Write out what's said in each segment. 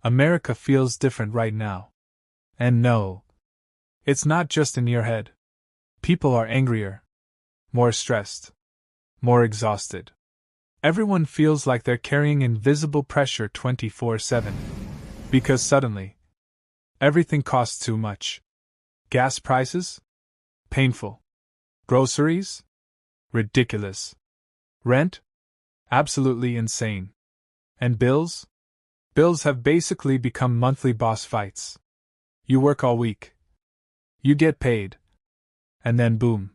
America feels different right now. And no, it's not just in your head. People are angrier, more stressed, more exhausted. Everyone feels like they're carrying invisible pressure 24/7. Because suddenly, everything costs too much. Gas prices? Painful. Groceries? Ridiculous. Rent? Absolutely insane. And bills? Bills have basically become monthly boss fights. You work all week. You get paid. And then boom.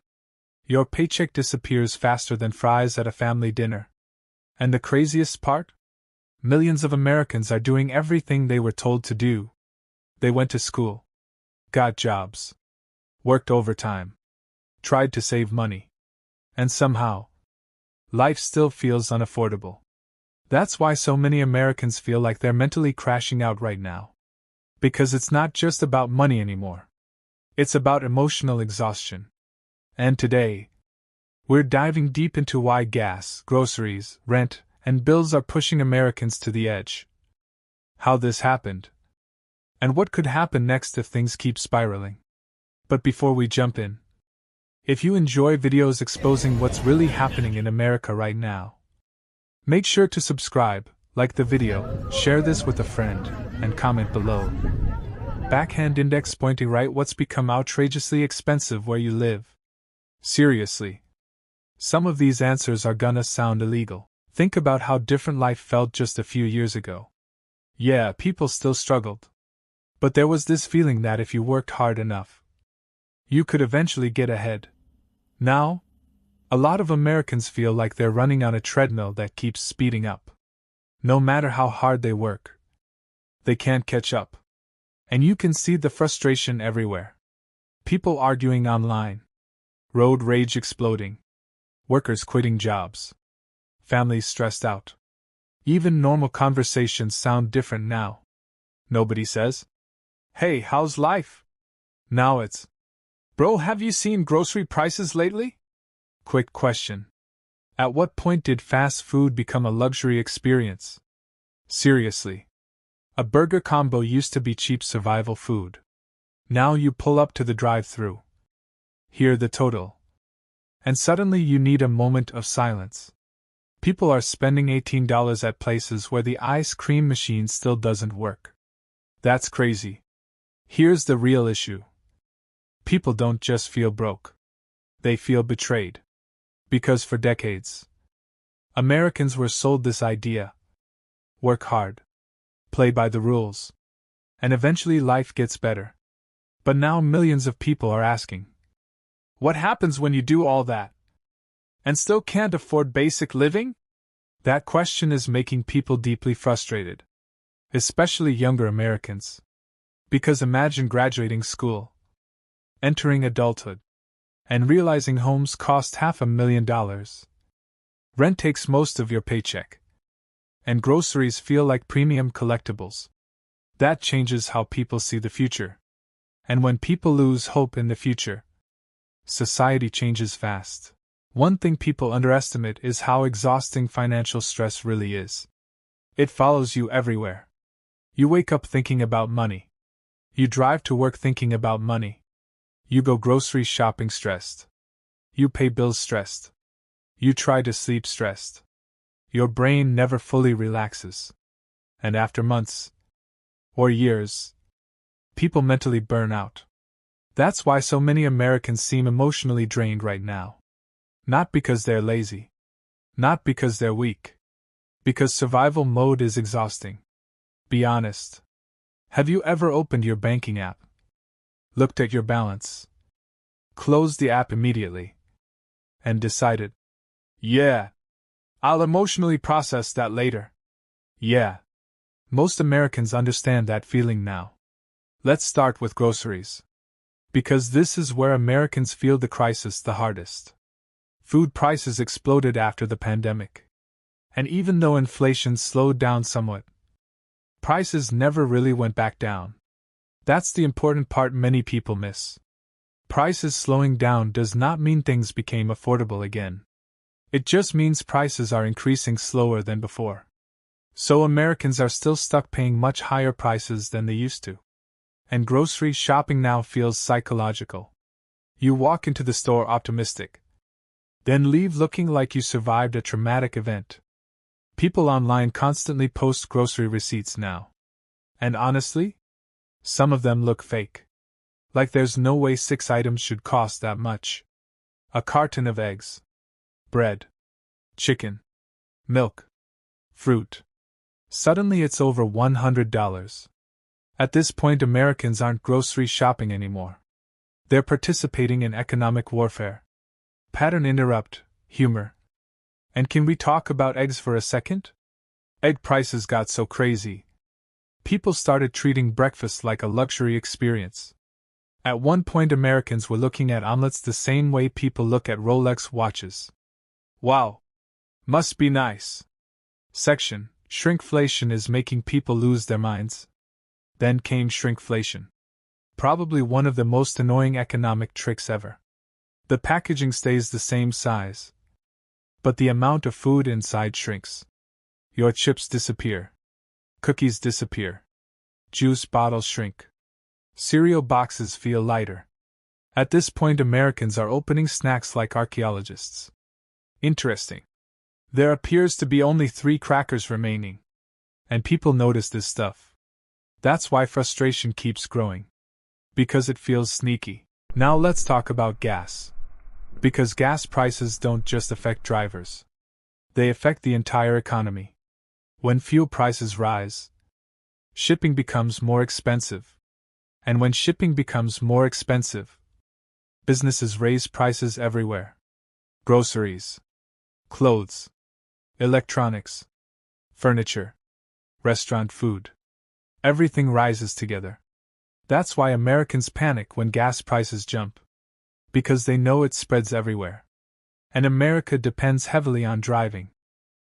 Your paycheck disappears faster than fries at a family dinner. And the craziest part? Millions of Americans are doing everything they were told to do. They went to school, got jobs, worked overtime, tried to save money. And somehow, life still feels unaffordable. That's why so many Americans feel like they're mentally crashing out right now. Because it's not just about money anymore. It's about emotional exhaustion. And today, we're diving deep into why gas, groceries, rent, and bills are pushing Americans to the edge. How this happened. And what could happen next if things keep spiraling. But before we jump in, if you enjoy videos exposing what's really happening in America right now, make sure to subscribe, like the video, share this with a friend, and comment below. Backhand index pointing right. What's become outrageously expensive where you live? Seriously. Some of these answers are gonna sound illegal. Think about how different life felt just a few years ago. Yeah, people still struggled. But there was this feeling that if you worked hard enough, you could eventually get ahead. Now, a lot of Americans feel like they're running on a treadmill that keeps speeding up. No matter how hard they work, they can't catch up. And you can see the frustration everywhere. People arguing online, road rage exploding, workers quitting jobs, families stressed out. Even normal conversations sound different now. Nobody says, "Hey, how's life?" Now it's, "Bro, have you seen grocery prices lately?" Quick question. At what point did fast food become a luxury experience? Seriously. A burger combo used to be cheap survival food. Now you pull up to the drive-thru, hear the total, and suddenly you need a moment of silence. People are spending $18 at places where the ice cream machine still doesn't work. That's crazy. Here's the real issue. People don't just feel broke. They feel betrayed. Because for decades, Americans were sold this idea. Work hard. Play by the rules. And eventually life gets better. But now millions of people are asking, what happens when you do all that and still can't afford basic living? That question is making people deeply frustrated. Especially younger Americans. Because imagine graduating school, entering adulthood, and realizing homes cost $500,000. Rent takes most of your paycheck. And groceries feel like premium collectibles. That changes how people see the future. And when people lose hope in the future, society changes fast. One thing people underestimate is how exhausting financial stress really is. It follows you everywhere. You wake up thinking about money. You drive to work thinking about money. You go grocery shopping stressed. You pay bills stressed. You try to sleep stressed. Your brain never fully relaxes. And after months, or years, people mentally burn out. That's why so many Americans seem emotionally drained right now. Not because they're lazy. Not because they're weak. Because survival mode is exhausting. Be honest. Have you ever opened your banking app? Looked at your balance? Closed the app immediately? And decided, yeah, I'll emotionally process that later. Yeah. Most Americans understand that feeling now. Let's start with groceries. Because this is where Americans feel the crisis the hardest. Food prices exploded after the pandemic. And even though inflation slowed down somewhat, prices never really went back down. That's the important part many people miss. Prices slowing down does not mean things became affordable again. It just means prices are increasing slower than before. So Americans are still stuck paying much higher prices than they used to. And grocery shopping now feels psychological. You walk into the store optimistic, then leave looking like you survived a traumatic event. People online constantly post grocery receipts now. And honestly, some of them look fake. Like there's no way 6 items should cost that much. A carton of eggs, bread, chicken, milk, fruit. Suddenly it's over $100. At this point, Americans aren't grocery shopping anymore. They're participating in economic warfare. Pattern interrupt, humor. And can we talk about eggs for a second? Egg prices got so crazy. People started treating breakfast like a luxury experience. At one point, Americans were looking at omelets the same way people look at Rolex watches. Wow! Must be nice. Section: Shrinkflation is making people lose their minds. Then came shrinkflation. Probably one of the most annoying economic tricks ever. The packaging stays the same size, but the amount of food inside shrinks. Your chips disappear. Cookies disappear. Juice bottles shrink. Cereal boxes feel lighter. At this point, Americans are opening snacks like archaeologists. Interesting. There appears to be only 3 crackers remaining. And people notice this stuff. That's why frustration keeps growing. Because it feels sneaky. Now let's talk about gas. Because gas prices don't just affect drivers. They affect the entire economy. When fuel prices rise, shipping becomes more expensive. And when shipping becomes more expensive, businesses raise prices everywhere. Groceries, clothes, electronics, furniture, restaurant food. Everything rises together. That's why Americans panic when gas prices jump. Because they know it spreads everywhere. And America depends heavily on driving.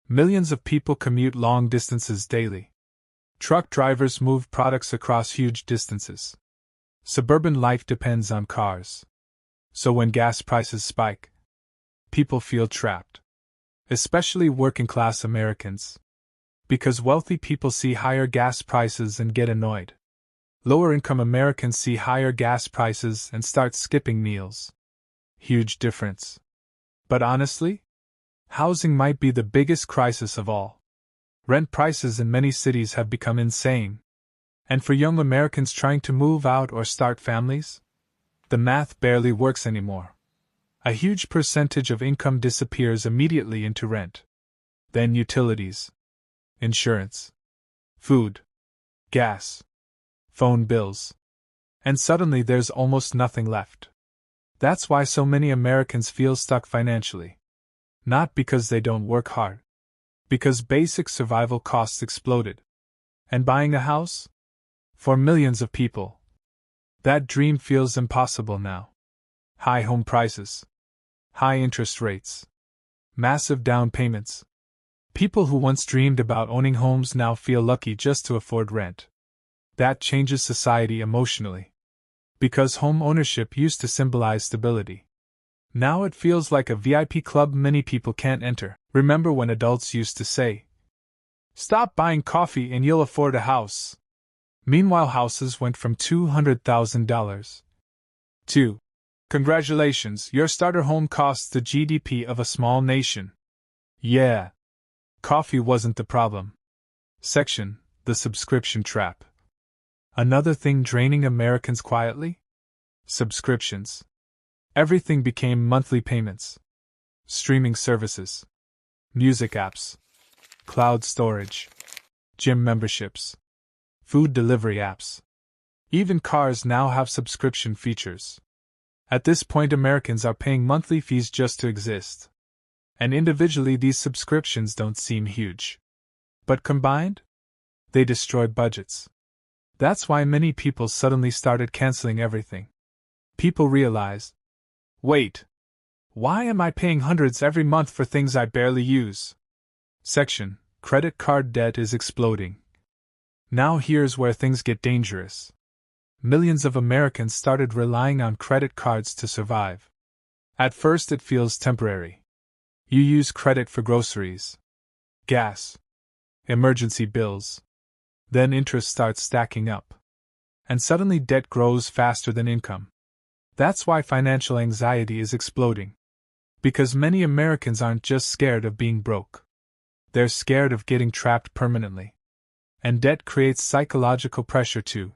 Millions of people commute long distances daily. Truck drivers move products across huge distances. Suburban life depends on cars. So when gas prices spike, people feel trapped. Especially working-class Americans. Because wealthy people see higher gas prices and get annoyed. Lower-income Americans see higher gas prices and start skipping meals. Huge difference. But honestly, housing might be the biggest crisis of all. Rent prices in many cities have become insane. And for young Americans trying to move out or start families, the math barely works anymore. A huge percentage of income disappears immediately into rent. Then utilities, insurance, food, gas, phone bills. And suddenly there's almost nothing left. That's why so many Americans feel stuck financially. Not because they don't work hard. Because basic survival costs exploded. And buying a house? For millions of people, that dream feels impossible now. High home prices, high interest rates, massive down payments. People who once dreamed about owning homes now feel lucky just to afford rent. That changes society emotionally. Because home ownership used to symbolize stability. Now it feels like a VIP club many people can't enter. Remember when adults used to say, "Stop buying coffee and you'll afford a house." Meanwhile, houses went from $200,000 to, "Congratulations, your starter home costs the GDP of a small nation." Yeah. Coffee wasn't the problem. Section: The subscription trap. Another thing draining Americans quietly? Subscriptions. Everything became monthly payments. Streaming services, music apps, cloud storage, gym memberships, food delivery apps. Even cars now have subscription features. At this point, Americans are paying monthly fees just to exist. And individually, these subscriptions don't seem huge. But combined, they destroy budgets. That's why many people suddenly started canceling everything. People realized, wait, why am I paying hundreds every month for things I barely use? Section: Credit card debt is exploding. Now here's where things get dangerous. Millions of Americans started relying on credit cards to survive. At first it feels temporary. You use credit for groceries, gas, emergency bills. Then interest starts stacking up. And suddenly debt grows faster than income. That's why financial anxiety is exploding. Because many Americans aren't just scared of being broke. They're scared of getting trapped permanently. And debt creates psychological pressure too.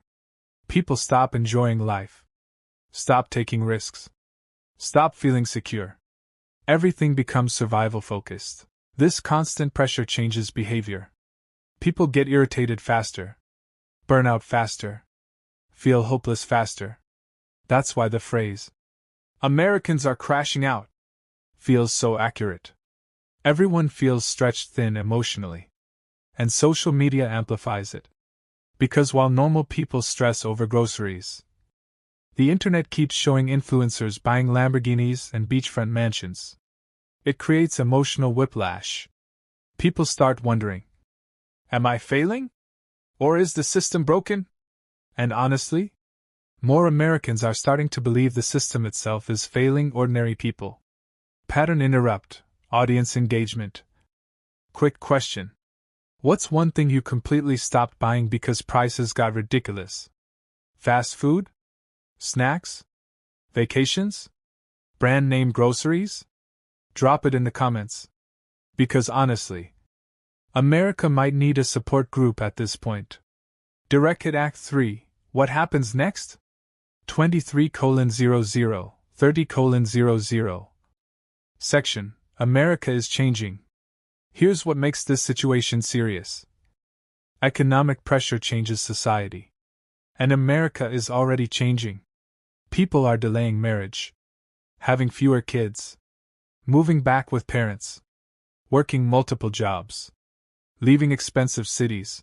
People stop enjoying life. Stop taking risks. Stop feeling secure. Everything becomes survival focused. This constant pressure changes behavior. People get irritated faster, burn out faster, feel hopeless faster. That's why the phrase, Americans are crashing out, feels so accurate. Everyone feels stretched thin emotionally. And social media amplifies it. Because while normal people stress over groceries, the internet keeps showing influencers buying Lamborghinis and beachfront mansions. It creates emotional whiplash. People start wondering, am I failing? Or is the system broken? And honestly, more Americans are starting to believe the system itself is failing ordinary people. Pattern interrupt, audience engagement. Quick question. What's one thing you completely stopped buying because prices got ridiculous? Fast food? Snacks? Vacations? Brand name groceries? Drop it in the comments. Because honestly, America might need a support group at this point. Direct Hit Act 3. What happens next? 23:00, 30:00. Section. America is changing. Here's what makes this situation serious. Economic pressure changes society. And America is already changing. People are delaying marriage, having fewer kids, moving back with parents, working multiple jobs, leaving expensive cities.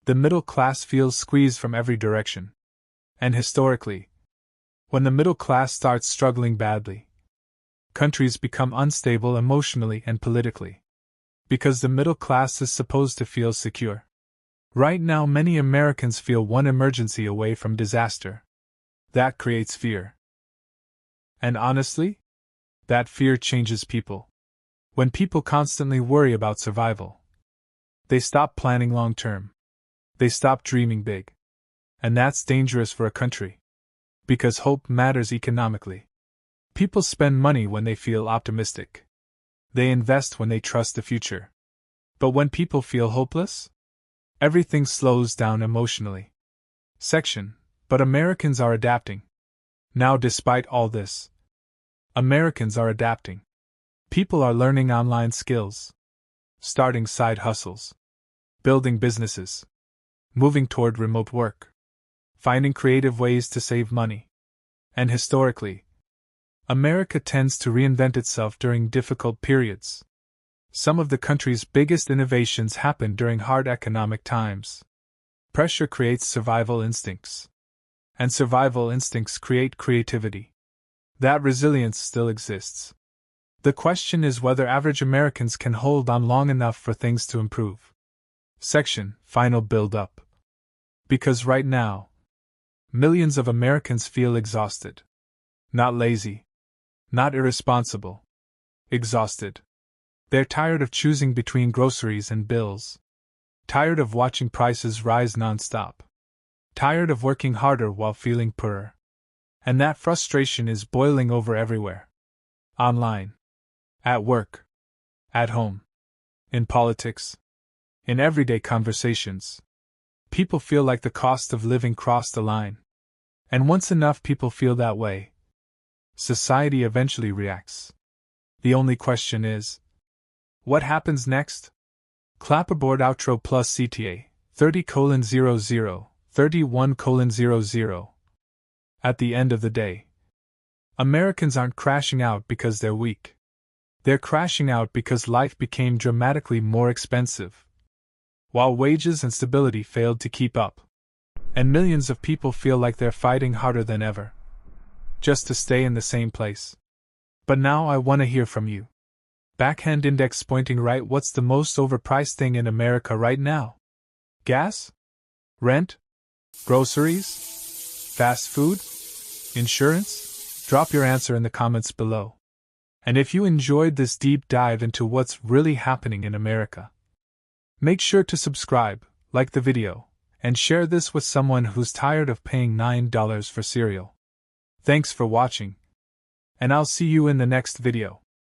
The middle class feels squeezed from every direction. And historically, when the middle class starts struggling badly, countries become unstable emotionally and politically. Because the middle class is supposed to feel secure. Right now, many Americans feel one emergency away from disaster. That creates fear. And honestly, that fear changes people. When people constantly worry about survival, they stop planning long term. They stop dreaming big. And that's dangerous for a country. Because hope matters economically. People spend money when they feel optimistic. They invest when they trust the future. But when people feel hopeless, everything slows down emotionally. Section. But Americans are adapting. Now, despite all this, Americans are adapting. People are learning online skills, starting side hustles, building businesses, moving toward remote work, finding creative ways to save money. And historically, America tends to reinvent itself during difficult periods. Some of the country's biggest innovations happened during hard economic times. Pressure creates survival instincts. And survival instincts create creativity. That resilience still exists. The question is whether average Americans can hold on long enough for things to improve. Section. Final build-up. Because right now, millions of Americans feel exhausted. Not lazy. Not irresponsible. Exhausted. They're tired of choosing between groceries and bills. Tired of watching prices rise non-stop. Tired of working harder while feeling poorer. And that frustration is boiling over everywhere. Online. At work. At home. In politics. In everyday conversations. People feel like the cost of living crossed a line. And once enough people feel that way, society eventually reacts. The only question is, what happens next? Clapperboard outro plus CTA, 30:00, 31:00. At the end of the day, Americans aren't crashing out because they're weak. They're crashing out because life became dramatically more expensive, while wages and stability failed to keep up. And millions of people feel like they're fighting harder than ever, just to stay in the same place. But now I want to hear from you. Backhand index pointing right. What's the most overpriced thing in America right now? Gas? Rent? Groceries? Fast food? Insurance? Drop your answer in the comments below. And if you enjoyed this deep dive into what's really happening in America, Make sure to subscribe, like the video, and share this with someone who's tired of paying $9 for cereal. Thanks for watching, and I'll see you in the next video.